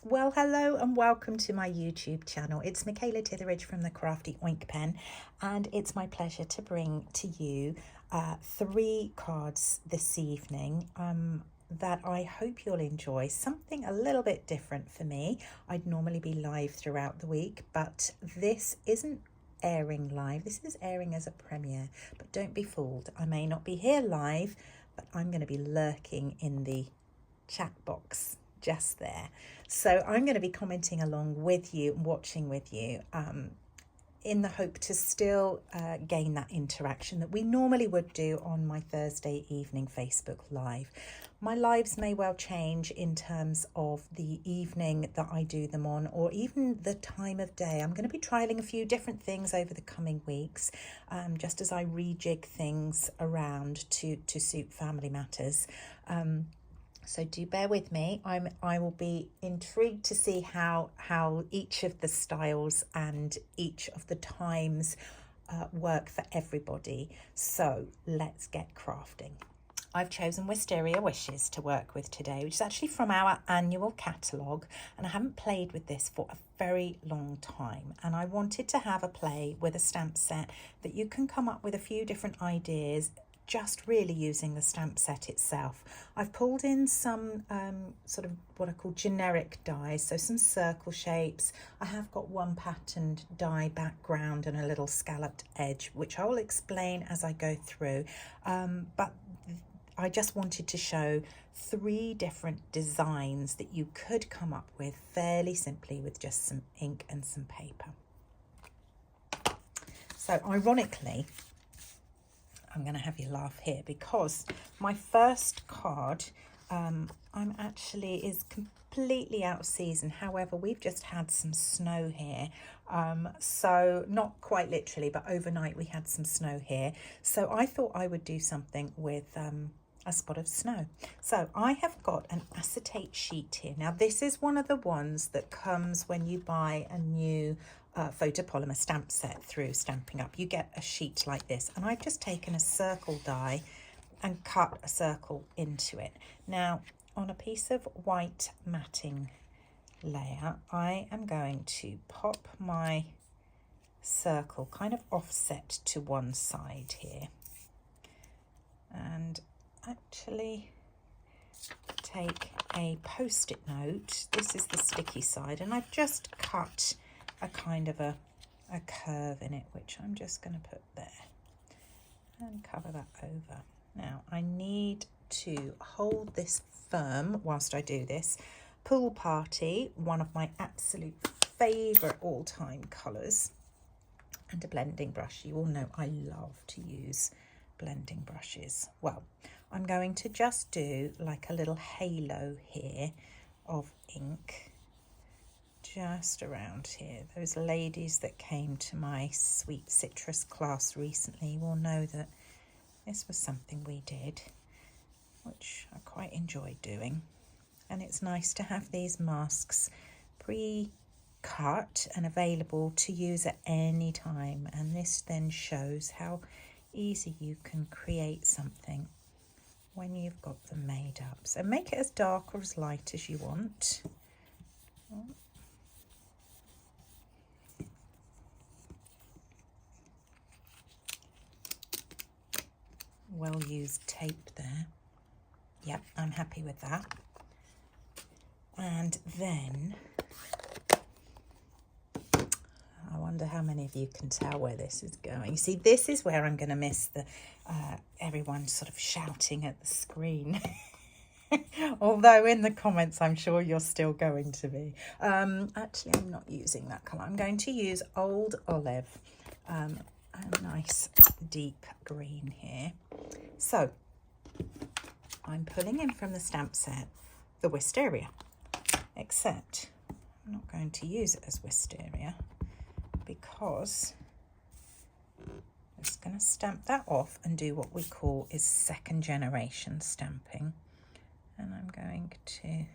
Well, hello and welcome to my YouTube channel. It's Michaela Titheridge from the Crafty oINK pen, and it's my pleasure to bring to you 3 cards this evening that I hope you'll enjoy. Something a little bit different for me. I'd normally be live throughout the week, but this isn't airing live. This is airing as a premiere, but don't be fooled. I may not be here live, but I'm going to be lurking in the chat box just there. So I'm going to be commenting along with you and watching with you in the hope to still gain that interaction that we normally would do on my Thursday evening Facebook Live. My lives may well change in terms of the evening that I do them on, or even the time of day. I'm going to be trialing a few different things over the coming weeks, just as I rejig things around to suit family matters. So do bear with me. I will be intrigued to see how each of the styles and each of the times work for everybody. So let's get crafting. I've chosen Wisteria Wishes to work with today, which is actually from our annual catalogue, and I haven't played with this for a very long time, and I wanted to have a play with a stamp set that you can come up with a few different ideas just really using the stamp set itself. I've pulled in some sort of what I call generic dies, so some circle shapes. I have got one patterned die background and a little scalloped edge, which I will explain as I go through, but I just wanted to show 3 different designs that you could come up with fairly simply with just some ink and some paper. So ironically, I'm going to have you laugh here because my first card is completely out of season. However, we've just had some snow here, so not quite literally, but overnight we had some snow here. So I thought I would do something with a spot of snow. So I have got an acetate sheet here. Now this is one of the ones that comes when you buy a new photopolymer stamp set through Stampin' Up. You get a sheet like this, and I've just taken a circle die and cut a circle into it. Now on a piece of white matting layer, I am going to pop my circle kind of offset to one side here, and actually take a post-it note. This is the sticky side, and I've just cut a kind of a curve in it, which I'm just going to put there and cover that over. Now I need to hold this firm whilst I do this. Pool Party, one of my absolute favourite all-time colours, and a blending brush. You all know I love to use blending brushes. Well, I'm going to just do like a little halo here of ink just around here. Those ladies that came to my Sweet Citrus class recently will know that this was something we did, which I quite enjoyed doing. And it's nice to have these masks pre-cut and available to use at any time. And this then shows how easy you can create something when you've got them made up. So make it as dark or as light as you want. Well used tape there. Yep, I'm happy with that. And then I wonder how many of you can tell where this is going. You see, this is where I'm going to miss the everyone sort of shouting at the screen. Although in the comments I'm sure you're still going to be. Actually, I'm not using that colour. I'm going to use Old Olive, a nice deep green here. So I'm pulling in from the stamp set the Wisteria, except I'm not going to use it as Wisteria because I'm just going to stamp that off and do what we call is 2nd generation stamping. And I'm going to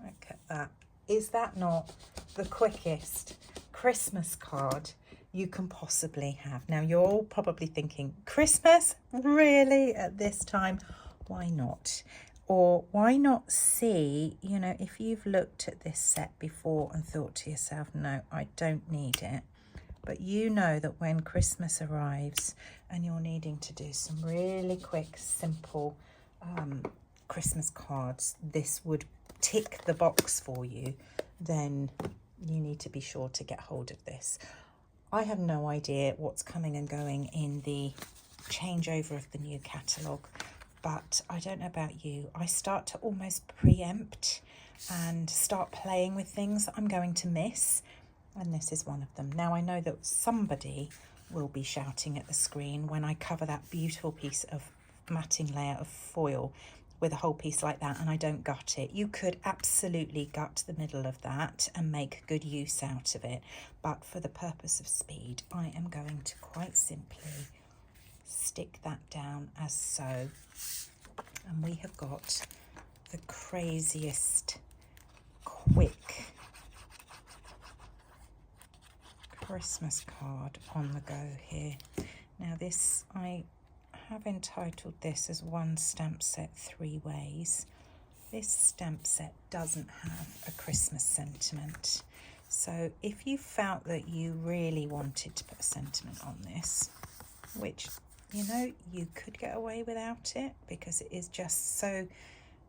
look at that. Is that not the quickest Christmas card you can possibly have? Now you're all probably thinking, Christmas? Really? At this time? Why not? Or why not see, you know, if you've looked at this set before and thought to yourself, no, I don't need it. But you know that when Christmas arrives and you're needing to do some really quick, simple Christmas cards, this would tick the box for you, then you need to be sure to get hold of this. I have no idea what's coming and going in the changeover of the new catalogue, but I don't know about you. I start to almost preempt and start playing with things that I'm going to miss, and this is one of them. Now I know that somebody will be shouting at the screen when I cover that beautiful piece of matting layer of foil with a whole piece like that and I don't gut it. You could absolutely gut the middle of that and make good use out of it, but for the purpose of speed I am going to quite simply stick that down as so. And we have got the craziest quick Christmas card on the go here. Now this, I have entitled this as One Stamp Set Three Ways. This stamp set doesn't have a Christmas sentiment. So if you felt that you really wanted to put a sentiment on this, which, you know, you could get away without it because it is just so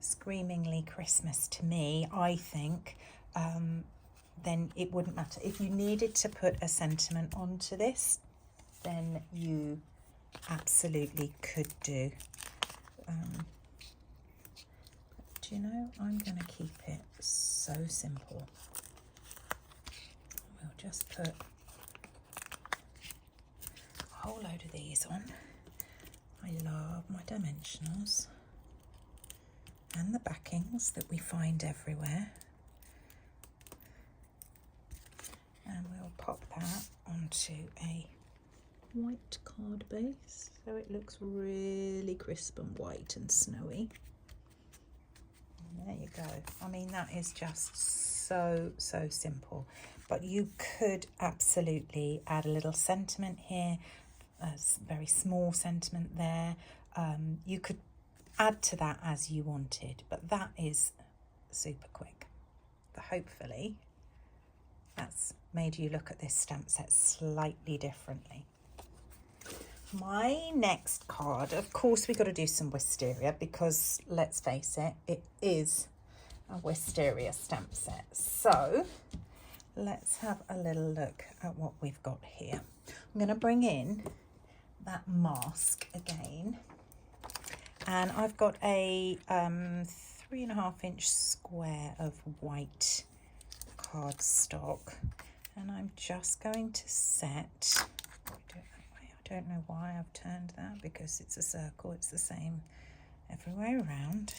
screamingly Christmas to me, I think, then it wouldn't matter. If you needed to put a sentiment onto this, then you absolutely could do. Do you know, I'm going to keep it so simple. We'll just put a whole load of these on. I love my dimensionals and the backings that we find everywhere. And we'll pop that onto a white card base so it looks really crisp and white and snowy. And there you go. I mean, that is just so simple, but you could absolutely add a little sentiment here, a very small sentiment there. You could add to that as you wanted, but that is super quick. But hopefully that's made you look at this stamp set slightly differently. My next card, of course, we've got to do some Wisteria because, let's face it, it is a Wisteria stamp set. So let's have a little look at what we've got here. I'm going to bring in that mask again, and I've got a 3.5-inch square of white cardstock, and I'm just going to set, I don't know why I've turned that because it's a circle, it's the same everywhere around.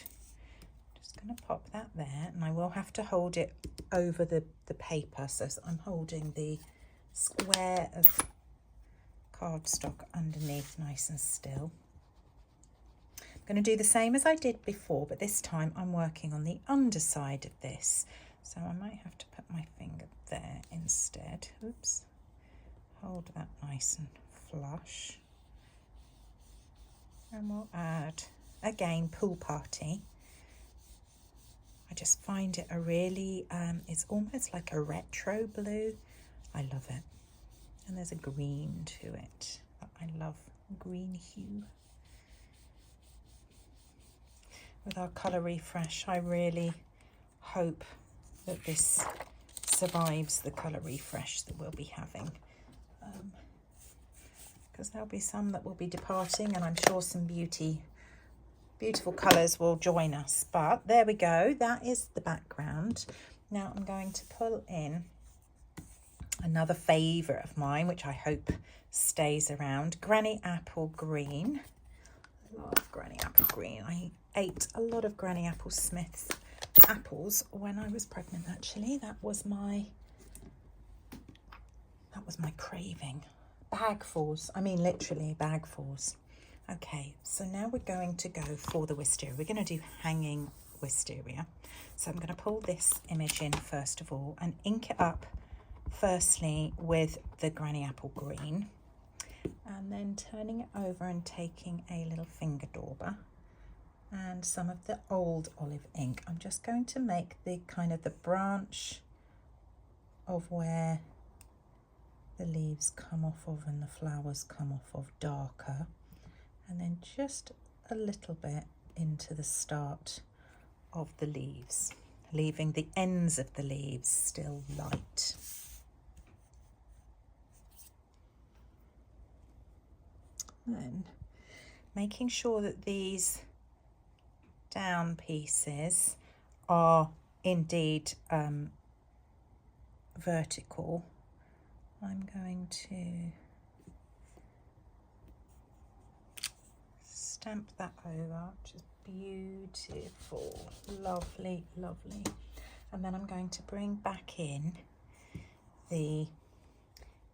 Just going to pop that there, and I will have to hold it over the paper so I'm holding the square of cardstock underneath nice and still. I'm going to do the same as I did before, but this time I'm working on the underside of this. So I might have to put my finger there instead. Oops. Hold that nice and flush. And we'll add, again, Pool Party. I just find it a really, it's almost like a retro blue. I love it. And there's a green to it. I love green hue. With our colour refresh, I really hope that this survives the colour refresh that we'll be having, because there'll be some that will be departing, and I'm sure some beautiful colours will join us. But there we go, that is the background. Now I'm going to pull in another favourite of mine, which I hope stays around, Granny Apple Green. I love Granny Apple Green. I ate a lot of Granny Apple Smith's apples when I was pregnant, actually. That was my craving. Bagfuls, I mean literally bagfuls. Okay, so now we're going to go for the wisteria. We're going to do hanging wisteria. So I'm going to pull this image in first of all and ink it up firstly with the Granny Apple Green, and then turning it over and taking a little finger dauber and some of the old olive ink. I'm just going to make the kind of the branch of where the leaves come off of and the flowers come off of darker, and then just a little bit into the start of the leaves, leaving the ends of the leaves still light. Then making sure that these down pieces are indeed vertical, I'm going to stamp that over, which is beautiful, lovely, lovely. And then I'm going to bring back in the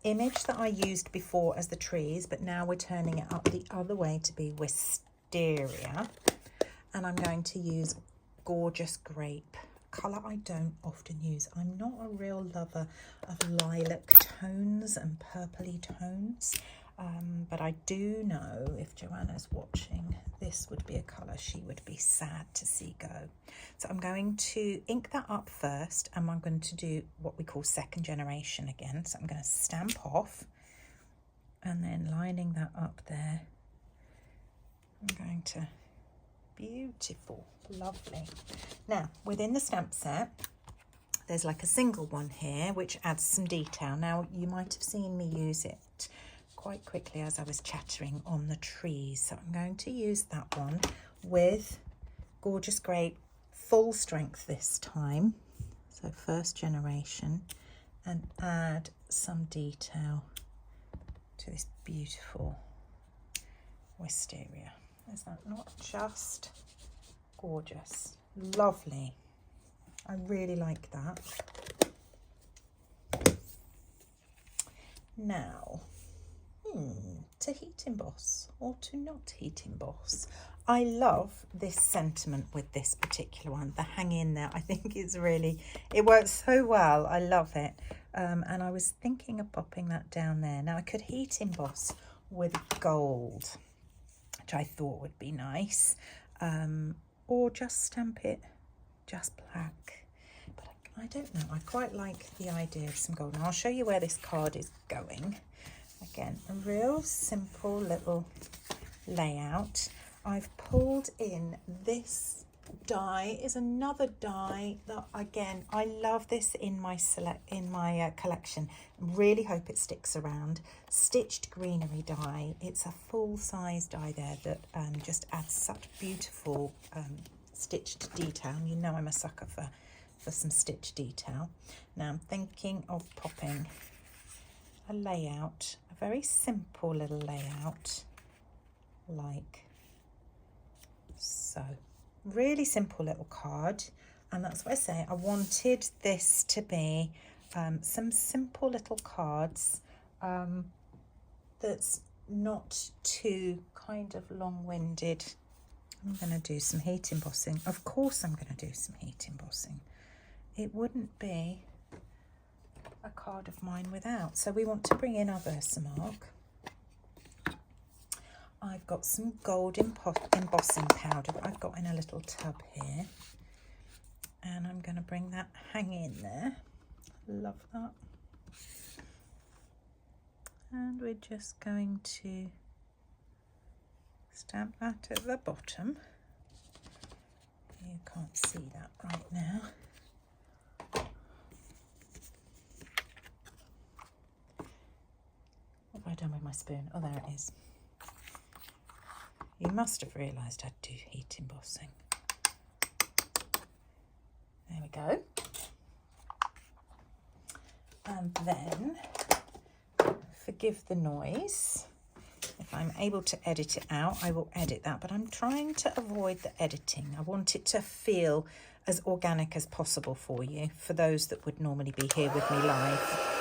image that I used before as the trees, but now we're turning it up the other way to be Wisteria. And I'm going to use Gorgeous Grape, colour I don't often use. I'm not a real lover of lilac tones and purpley tones, but I do know if Joanna's watching, this would be a colour she would be sad to see go. So I'm going to ink that up first, and I'm going to do what we call second generation again. So I'm going to stamp off and then lining that up there. I'm going to, beautiful, lovely. Now within the stamp set, there's like a single one here which adds some detail. Now you might have seen me use it quite quickly as I was chattering on the trees, so I'm going to use that one with Gorgeous Grape full strength this time, so first generation, and add some detail to this beautiful wisteria. Is that not just gorgeous? Lovely. I really like that. Now, to heat emboss or to not heat emboss. I love this sentiment with this particular one. The hang in there, I think is really, it works so well. I love it. And I was thinking of popping that down there. Now I could heat emboss with gold, which I thought would be nice, or just stamp it just black. But I don't know, I quite like the idea of some gold. And I'll show you where this card is going. Again, a real simple little layout. I've pulled in this die, is another die that, again, I love this in my collection. Really hope it sticks around. Stitched greenery die. It's a full-size die there that just adds such beautiful stitched detail. You know I'm a sucker for some stitch detail. Now I'm thinking of popping a layout, a very simple little layout like so. Really simple little card, and that's what I say, I wanted this to be some simple little cards that's not too kind of long-winded. I'm going to do some heat embossing. Of course I'm going to do some heat embossing. It wouldn't be a card of mine without. So we want to bring in our Versamark. I've got some gold embossing powder that I've got in a little tub here, and I'm going to bring that hang in there. Love that. And we're just going to stamp that at the bottom. You can't see that right now. What have I done with my spoon? Oh, there it is. You must have realised I'd do heat embossing. There we go. And then, forgive the noise. If I'm able to edit it out, I will edit that. But I'm trying to avoid the editing. I want it to feel as organic as possible for you, for those that would normally be here with me live.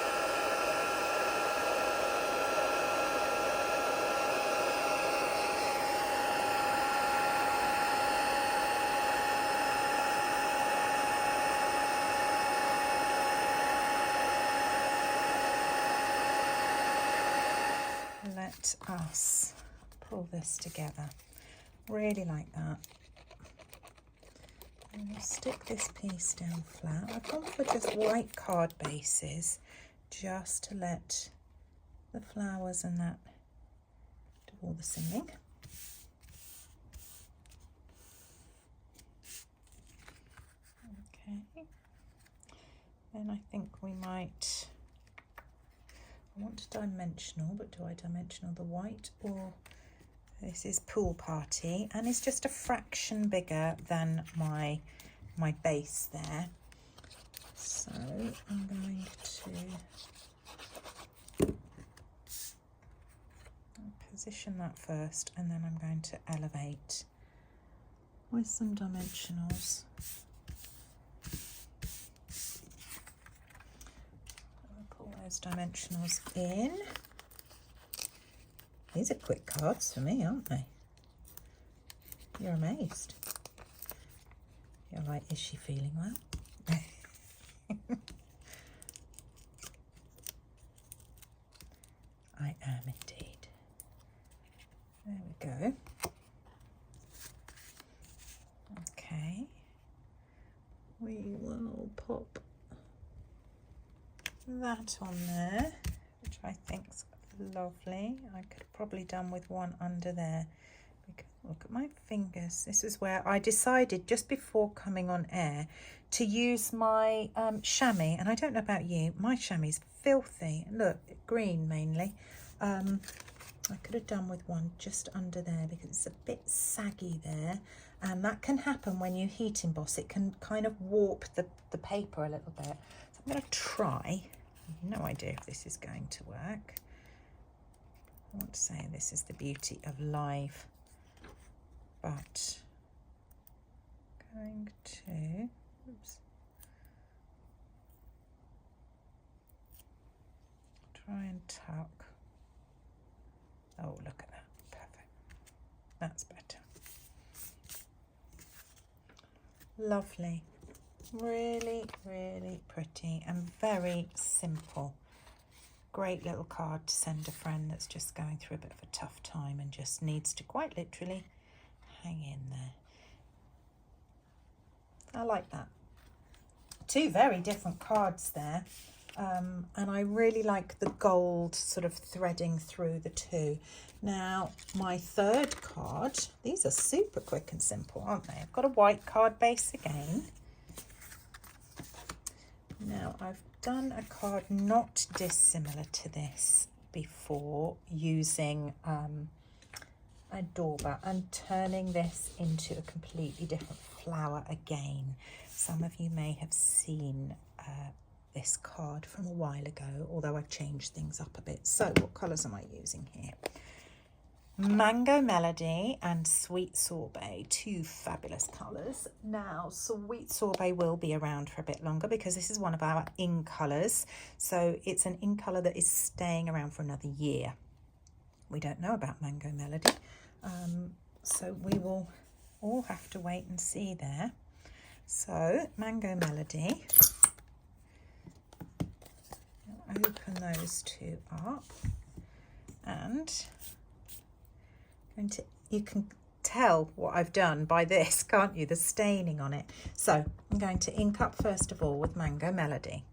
Let us pull this together. Really like that. I'm going to stick this piece down flat. I've gone for just white card bases just to let the flowers and that do all the singing. Okay, then I think we might, I want dimensional, but do I dimensional the white, or this is Pool Party and it's just a fraction bigger than my base there. So I'm going to position that first, and then I'm going to elevate with some dimensionals. Pull those dimensionals in. These are quick cards for me, aren't they? You're amazed. You're like, is she feeling well? I am indeed. There we go. Okay. We will pop that on there, which I think's lovely. I could have probably done with one under there, because look at my fingers. This is where I decided just before coming on air to use my chamois, and I don't know about you, my chamois is filthy. Look, green mainly. I could have done with one just under there because it's a bit saggy there, and that can happen when you heat emboss. It can kind of warp the paper a little bit. So I'm going to try. No idea if this is going to work. I want to say this is the beauty of live, but going to, oops, try and tuck. Oh, look at that, perfect. That's better. Lovely, really, really pretty and very simple. Great little card to send a friend that's just going through a bit of a tough time and just needs to quite literally hang in there. I like that. Two very different cards there. And I really like the gold sort of threading through the two. Now, my third card, these are super quick and simple, aren't they? I've got a white card base again. Now, I've done a card not dissimilar to this before, using a dauber and turning this into a completely different flower again. Some of you may have seen this card from a while ago, although I've changed things up a bit. So what colours am I using here? Mango Melody and Sweet Sorbet, two fabulous colours. Now, Sweet Sorbet will be around for a bit longer because this is one of our in colours. So it's an in colour that is staying around for another year. We don't know about Mango Melody. So we will all have to wait and see there. So Mango Melody, open those two up, and you can tell what I've done by this, can't you? The staining on it. So I'm going to ink up first of all with Mango Melody.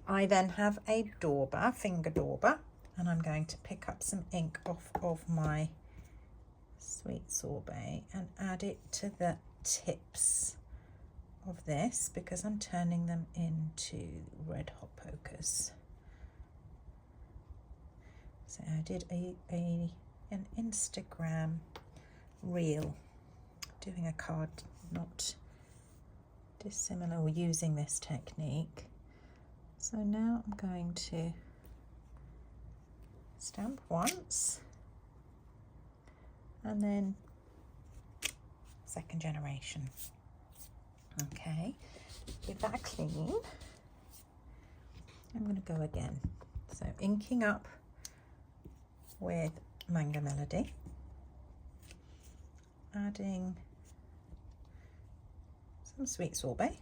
I then have a dauber, finger dauber, and I'm going to pick up some ink off of my Sweet Sorbet and add it to the tips of this because I'm turning them into red hot pokers. So I did an Instagram reel doing a card not dissimilar or using this technique. So now I'm going to stamp once and then second generation. Okay, with that clean, I'm going to go again. So inking up with Mango Melody, adding some Sweet Sorbet,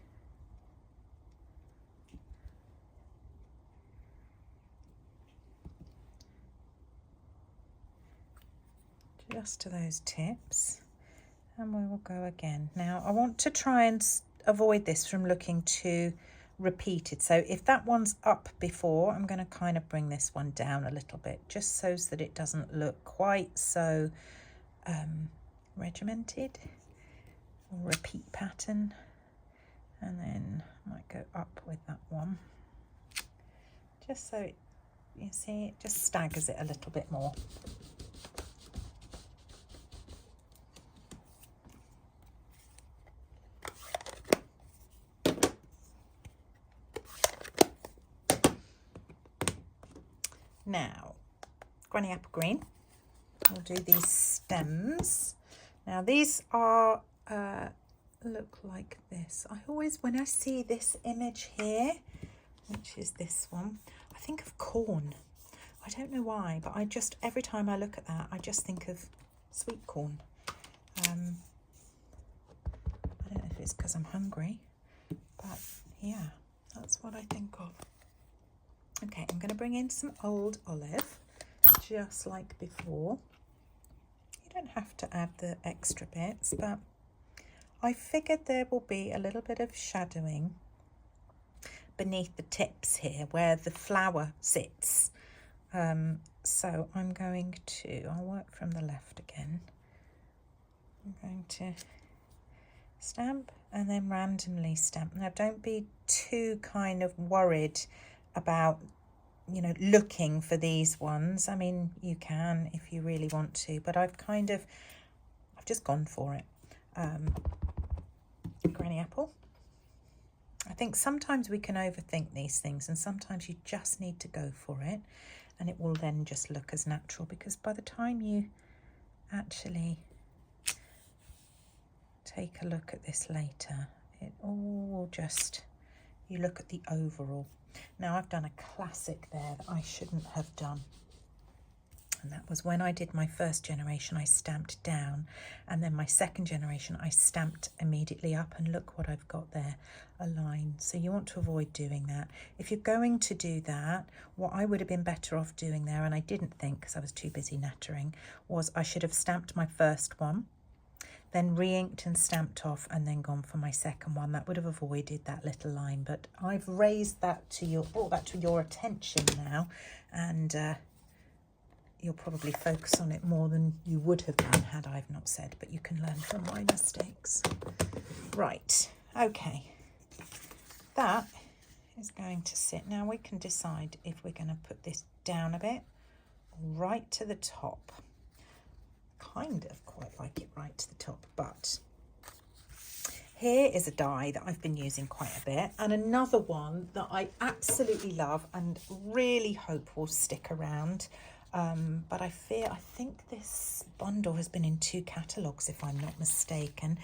just to those tips, And we will go again. Now I want to try and avoid this from looking too repeated. So if that one's up before, I'm going to kind of bring this one down a little bit, just so that it doesn't look quite so regimented or repeat pattern. And then I might go up with that one, just so you see it just staggers it a little bit more. Now, Granny Apple Green, we'll do these stems. Now these are, look like this. I always, when I see this image here, which is this one, I think of corn. I don't know why, but I just, every time I look at that, I just think of sweet corn. I don't know if it's because I'm hungry, but yeah, that's what I think of. Okay, I'm going to bring in some old olive, just like before. You don't have to add the extra bits, but I figured there will be a little bit of shadowing beneath the tips here where the flower sits. So I'm going to, I'll work from the left again. I'm going to stamp and then randomly stamp. Now don't be too kind of worried about, you know, looking for these ones. I mean, you can if you really want to, but I've just gone for it. Granny apple. I think sometimes we can overthink these things, and sometimes you just need to go for it, and it will then just look as natural, because by the time you actually take a look at this later, it all will just, you look at the overall. Now I've done a classic there that I shouldn't have done, and that was when I did my first generation, I stamped down, and then my second generation I stamped immediately up, and look what I've got there, a line. So you want to avoid doing that. If you're going to do that, what I would have been better off doing there, and I didn't think because I was too busy nattering, was I should have stamped my first one, then re-inked and stamped off, and then gone for my second one. That would have avoided that little line, but I've raised that to your, brought that to your attention now, and you'll probably focus on it more than you would have done had I've not said, but you can learn from my mistakes. Right, okay, that is going to sit. Now we can decide if we're going to put this down a bit, right to the top. Kind of quite like it right to the top, but here is a die that I've been using quite a bit, and another one that I absolutely love and really hope will stick around, but I think this bundle has been in 2 catalogues if I'm not mistaken.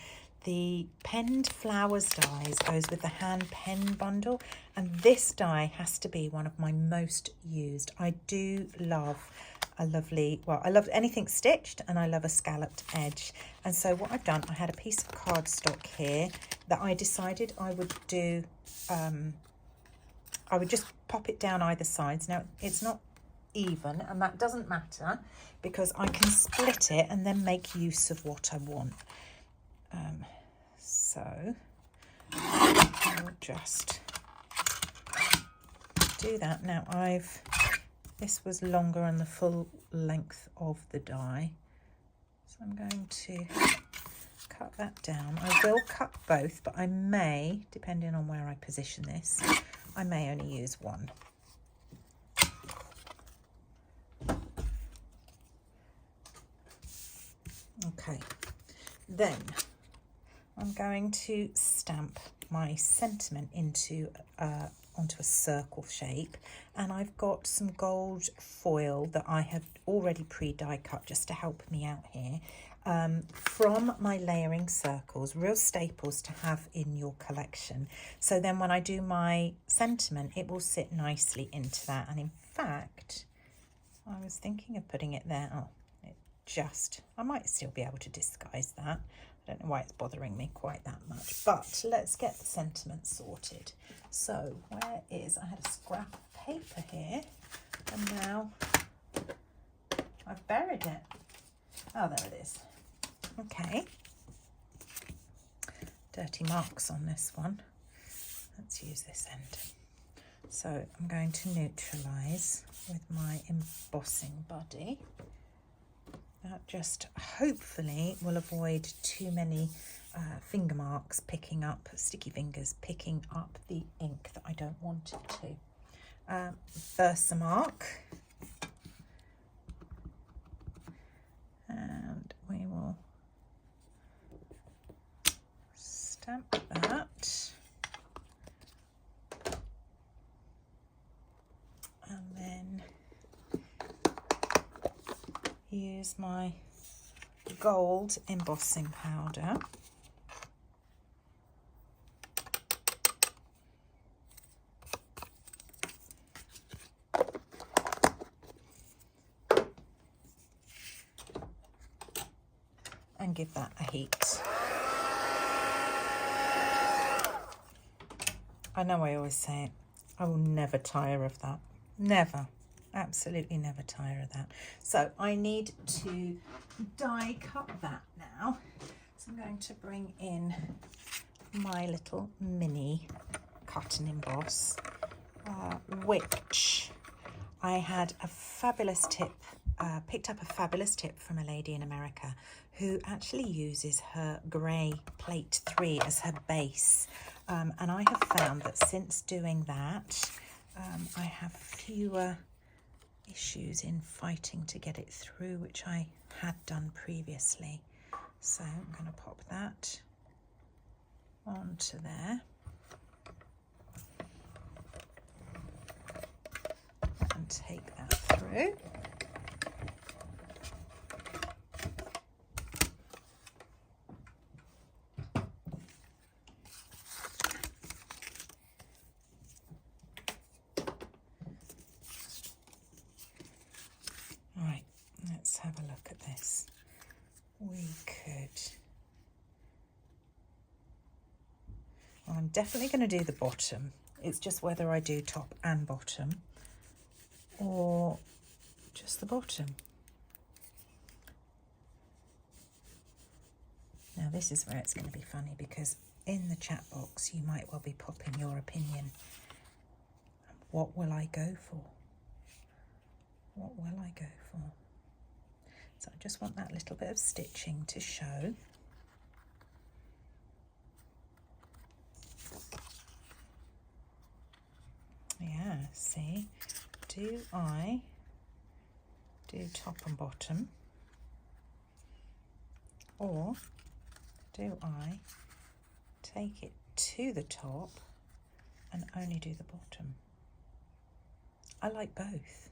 The Penned Flowers dies goes with the hand pen bundle, and this die has to be one of my most used. I do love a lovely, well, I love anything stitched, and I love a scalloped edge. And so what I've done, I had a piece of cardstock here that I decided I would do, I would just pop it down either sides. Now it's not even, and that doesn't matter because I can split it and then make use of what I want. So I'll just do that. Now this was longer on the full length of the die, so I'm going to cut that down. I will cut both, but I may, depending on where I position this, I may only use one. Okay, then I'm going to stamp my sentiment into onto a circle shape, and I've got some gold foil that I have already pre-die cut just to help me out here, from my layering circles, real staples to have in your collection. So then when I do my sentiment, it will sit nicely into that. And in fact, I was thinking of putting it there. Oh, I might still be able to disguise that. I don't know why it's bothering me quite that much, but let's get the sentiment sorted. So where is, I had a scrap of paper here, and now I've buried it. Oh, there it is. Okay, dirty marks on this one. Let's use this end. So I'm going to neutralise with my embossing buddy. That just hopefully will avoid too many finger marks picking up, sticky fingers picking up the ink that I don't want it to. Versamark, and we will stamp that, and then use my gold embossing powder. And give that a heat. I know I always say it, I will never tire of that. Never. Absolutely never tire of that. So I need to die cut that now. So I'm going to bring in my little mini cut and emboss, which I had a fabulous tip, picked up a fabulous tip from a lady in America who actually uses her grey plate 3 as her base. And I have found that since doing that, I have fewer issues in fighting to get it through, which I had done previously. So I'm going to pop that onto there and take that through. Right, let's have a look at this. We could... Well, I'm definitely going to do the bottom. It's just whether I do top and bottom or just the bottom. Now this is where it's going to be funny, because in the chat box you might well be popping your opinion. What will I go for? What will I go for? So I just want that little bit of stitching to show. Yeah, see, do I do top and bottom, or do I take it to the top and only do the bottom? I like both.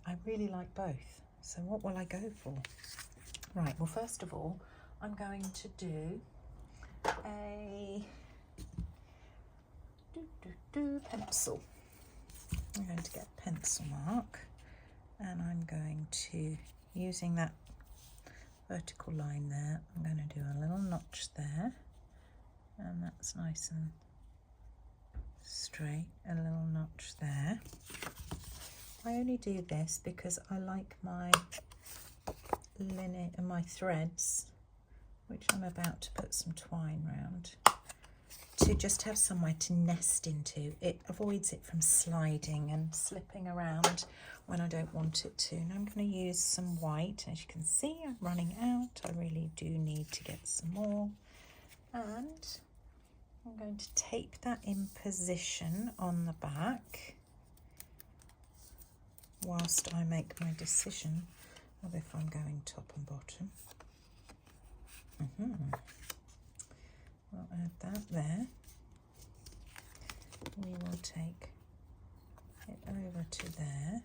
I really like both. So what will I go for? Right, well, first of all, I'm going to do a pencil. I'm going to get a pencil mark, and I'm going to, using that vertical line there, I'm going to do a little notch there, and that's nice and straight, a little notch there. I only do this because I like my linen and my threads, which I'm about to put some twine round, to just have somewhere to nest into. It avoids it from sliding and slipping around when I don't want it to. And I'm going to use some white. As you can see, I'm running out. I really do need to get some more. And I'm going to tape that in position on the back whilst I make my decision of if I'm going top and bottom. We'll add that there. We will take it over to there.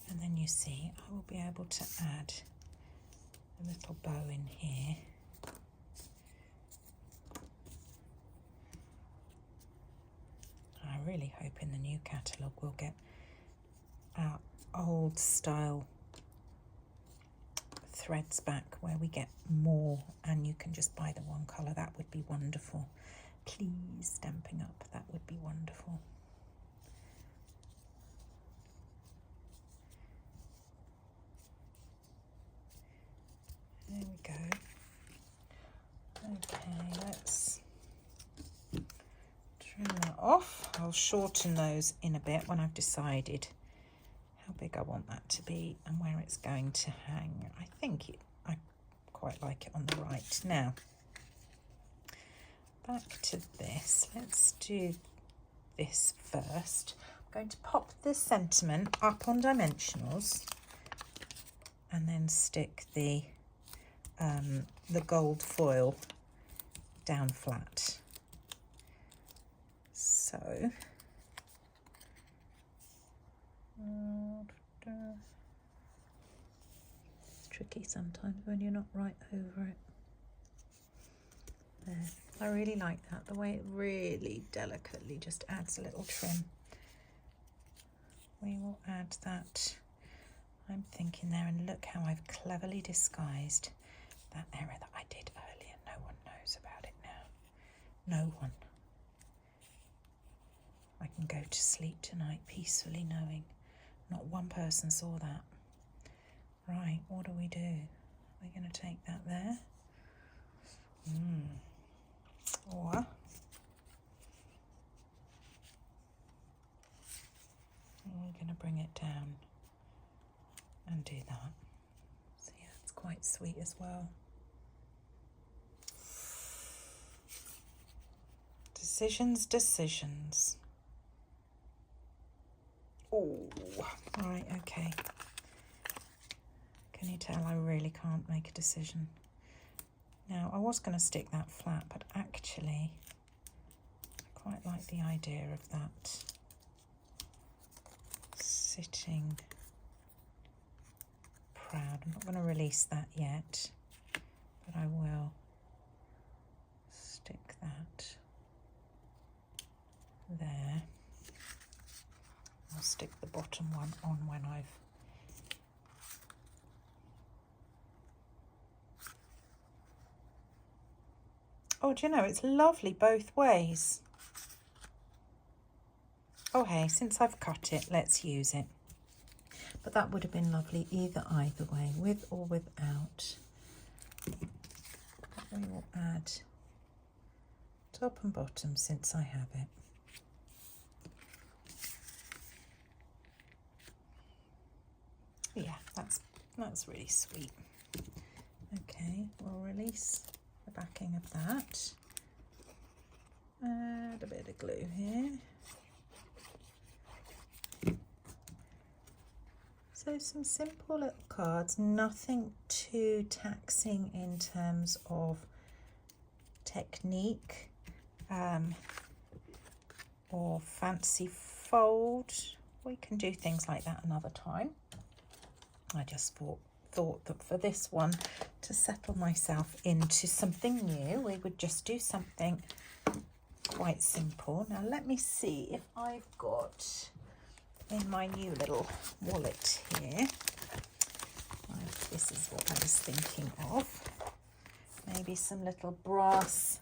And then you see, I will be able to add a little bow in here. I really hope in the new catalogue we'll get our old style threads back where we get more and you can just buy the one colour, that would be wonderful. Please, Stampin' Up, that would be wonderful. There we go. Okay, let's trim that off. I'll shorten those in a bit when I've decided how big I want that to be and where it's going to hang. I think I quite like it on the right. Now, back to this. Let's do this first. I'm going to pop the sentiment up on dimensionals and then stick the gold foil down flat. So it's tricky sometimes when you're not right over it. There. I really like that, the way it really delicately just adds a little trim. We will add that, I'm thinking there, and look how I've cleverly disguised that error that I did earlier. No one knows about it now. No one. I can go to sleep tonight peacefully knowing not one person saw that. Right, what do we do? We're going to take that there. Or we're going to bring it down and do that. So yeah, it's quite sweet as well. Decisions, decisions. Oh, right, okay. Can you tell I really can't make a decision? Now, I was going to stick that flat, but actually, I quite like the idea of that sitting proud. I'm not going to release that yet, but I will stick that there. I'll stick the bottom one on when I've oh, do you know, it's lovely both ways. Oh hey, since I've cut it, let's use it. But that would have been lovely either way, with or without. We will add top and bottom since I have it. Yeah, that's really sweet. Okay, we'll release the backing of that. Add a bit of glue here. So some simple little cards, nothing too taxing in terms of technique or fancy fold. We can do things like that another time. I just thought that for this one, to settle myself into something new, we would just do something quite simple. Now let me see if I've got in my new little wallet here. This is what I was thinking of. Maybe some little brass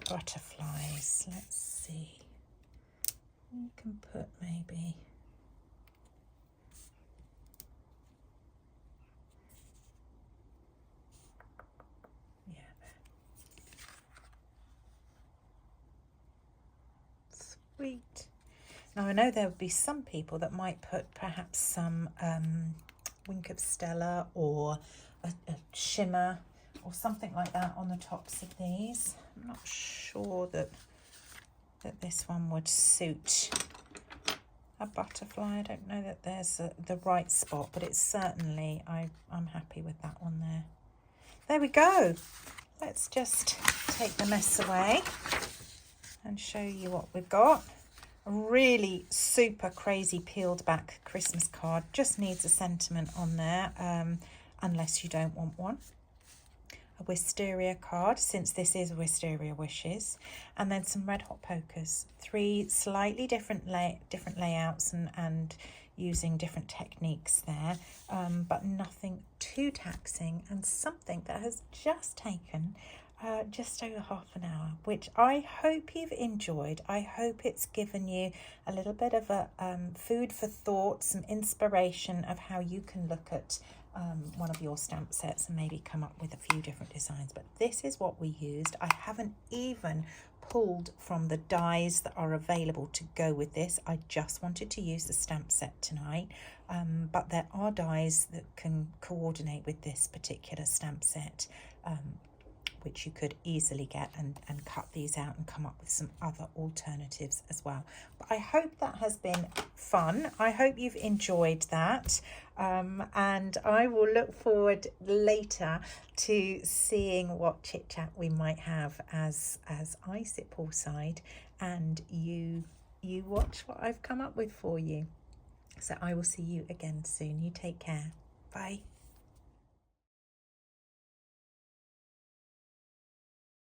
butterflies. Let's see. You can put maybe sweet. Now I know there would be some people that might put perhaps some Wink of Stella or a shimmer or something like that on the tops of these. I'm not sure that this one would suit a butterfly. I don't know that there's the right spot, but it's certainly, I'm happy with that one there. There we go. Let's just take the mess away and show you what we've got. A really super crazy peeled back Christmas card. Just needs a sentiment on there, unless you don't want one. A Wisteria card, since this is Wisteria Wishes, and then some red hot pokers. 3 slightly different layouts, and using different techniques there, but nothing too taxing, and something that has just taken just over half an hour, which I hope you've enjoyed. I hope it's given you a little bit of a food for thought, some inspiration of how you can look at one of your stamp sets and maybe come up with a few different designs. But this is what we used. I haven't even pulled from the dies that are available to go with this. I just wanted to use the stamp set tonight, but there are dies that can coordinate with this particular stamp set, which you could easily get and cut these out and come up with some other alternatives as well. But I hope that has been fun. I hope you've enjoyed that. And I will look forward later to seeing what chit chat we might have as I sit poolside and you watch what I've come up with for you. So I will see you again soon. You take care. Bye.